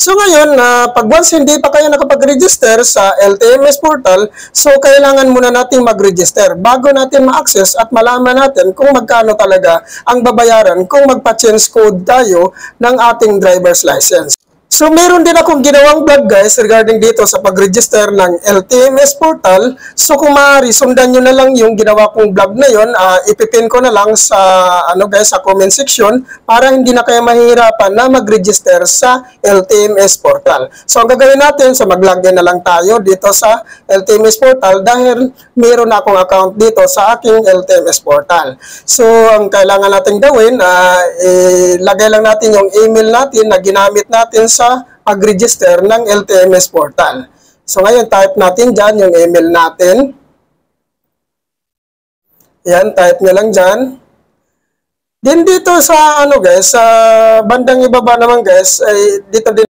So ngayon, pag once hindi pa kayo nakapag-register sa LTMS portal, so kailangan muna nating mag-register bago natin ma-access at malaman natin kung magkano talaga ang babayaran kung magpa-change code tayo ng ating driver's license. So, meron din akong ginawang vlog guys regarding dito sa pag-register ng LTMS portal. So, kung maaari, sundan nyo na lang yung ginawa kong vlog na yun. Ipipin ko na lang sa, sa comment section para hindi na kayo mahihirapan na mag-register sa LTMS portal. So, ang gagawin natin, mag-login na lang tayo dito sa LTMS portal dahil meron na akong account dito sa aking LTMS portal. So, ang kailangan natin gawin, ilagay lang natin yung email natin na ginamit natin sa pag-register ng LTMS portal. So, ngayon, type natin dyan yung email natin. Yan, type nyo lang dyan. Then, dito sa, sa bandang ibaba naman, guys, ay dito din